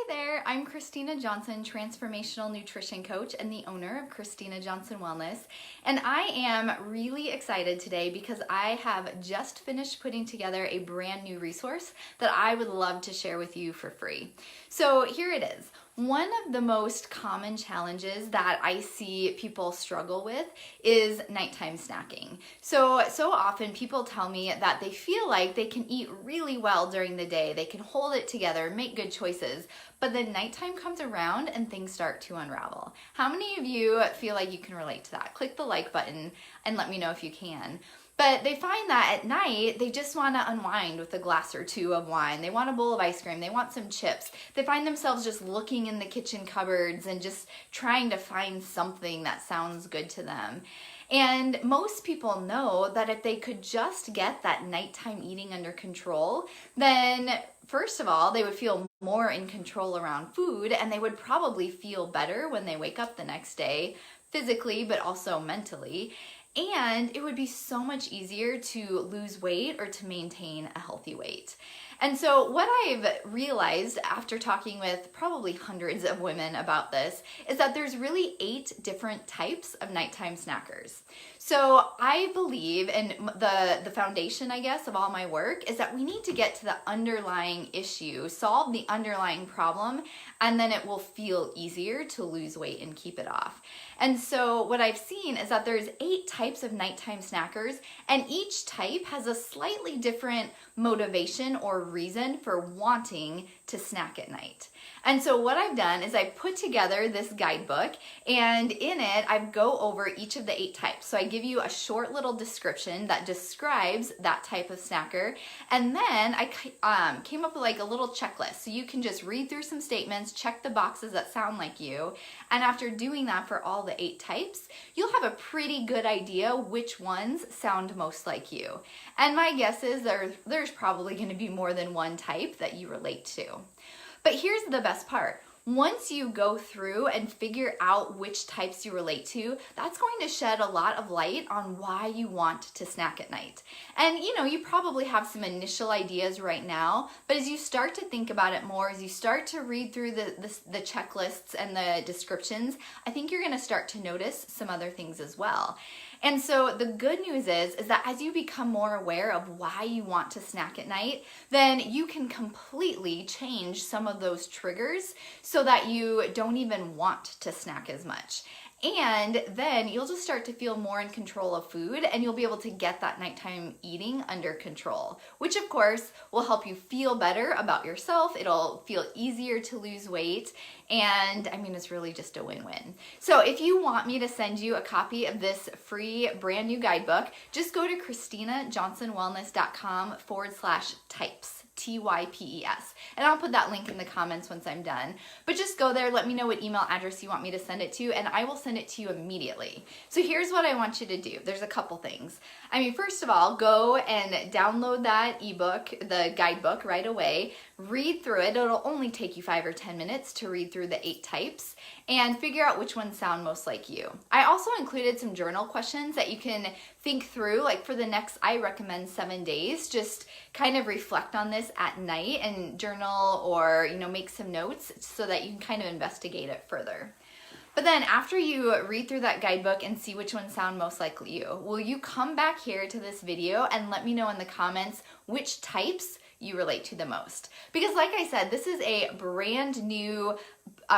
there, I'm Christina Johnson, transformational nutrition coach and the owner of Christina Johnson Wellness. And I am really excited today because I have just finished putting together a brand new resource that I would love to share with you for free. So here it is. One of the most common challenges that I see people struggle with is nighttime snacking. So often people tell me that they feel like they can eat really well during the day, they can hold it together, make good choices, but then nighttime comes around and things start to unravel. How many of you feel like you can relate to that? Click the like button and let me know if you can. But they find that at night, they just want to unwind with a glass or two of wine. They want a bowl of ice cream. They want some chips. They find themselves just looking in the kitchen cupboards and just trying to find something that sounds good to them. And most people know that if they could just get that nighttime eating under control, then first of all, they would feel more in control around food, and they would probably feel better when they wake up the next day, physically, but also mentally. And it would be so much easier to lose weight or to maintain a healthy weight. And so what I've realized after talking with probably hundreds of women about this is that there's really 8 different types of nighttime snackers. So I believe, and the foundation, I guess, of all my work is that we need to get to the underlying issue, solve the underlying problem, and then it will feel easier to lose weight and keep it off. And so what I've seen is that there's 8 types of nighttime snackers, and each type has a slightly different motivation or reason for wanting to snack at night. And so what I've done is I put together this guidebook, and in it I go over each of the 8 types. So I give you a short little description that describes that type of snacker, and then I came up with like a little checklist. So you can just read through some statements, check the boxes that sound like you, and after doing that for all the 8 types, you'll have a pretty good idea which ones sound most like you. And my guess is there's probably going to be more than one type that you relate to. But here's the best part. Once you go through and figure out which types you relate to, that's going to shed a lot of light on why you want to snack at night. And you probably have some initial ideas right now, but as you start to think about it more, as you start to read through the checklists and the descriptions, I think you're going to start to notice some other things as well. And so the good news is that as you become more aware of why you want to snack at night, then you can completely change some of those triggers so that you don't even want to snack as much. And then you'll just start to feel more in control of food, and you'll be able to get that nighttime eating under control, which of course will help you feel better about yourself. It'll feel easier to lose weight, and I mean, it's really just a win-win. So if you want me to send you a copy of this free brand new guidebook, just go to ChristinaJohnsonWellness.com/types. TYPES. And I'll put that link in the comments once I'm done. But just go there, let me know what email address you want me to send it to, and I will send it to you immediately. So here's what I want you to do. There's a couple things. I mean, first of all, go and download that ebook, the guidebook, right away. Read through it. It'll only take you 5 or 10 minutes to read through the 8 types and figure out which ones sound most like you. I also included some journal questions that you can think through, like for the next, I recommend 7 days, just kind of reflect on this at night and journal or, make some notes so that you can kind of investigate it further. But then after you read through that guidebook and see which ones sound most like you, will you come back here to this video and let me know in the comments which types you relate to the most? Because like I said, this is a brand new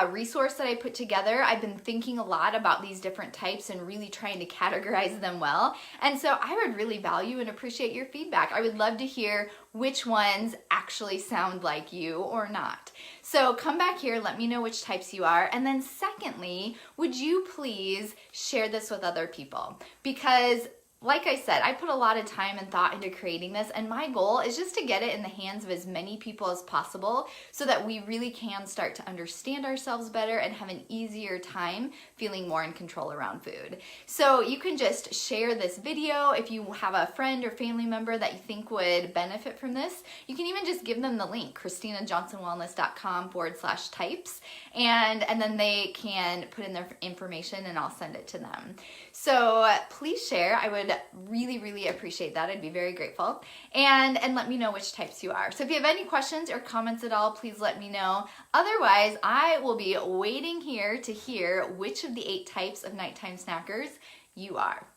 resource that I put together. I've been thinking a lot about these different types and really trying to categorize them well. And so I would really value and appreciate your feedback. I would love to hear which ones actually sound like you or not. So come back here, let me know which types you are. And then secondly, would you please share this with other people? Because like I said, I put a lot of time and thought into creating this, and my goal is just to get it in the hands of as many people as possible so that we really can start to understand ourselves better and have an easier time feeling more in control around food. So you can just share this video if you have a friend or family member that you think would benefit from this. You can even just give them the link, ChristinaJohnsonWellness.com/types, and then they can put in their information and I'll send it to them. So please share. I would would really appreciate that. I'd be very grateful. And let me know which types you are. So if you have any questions or comments at all, please let me know. Otherwise, I will be waiting here to hear which of the 8 types of nighttime snackers you are.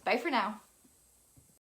Bye for now.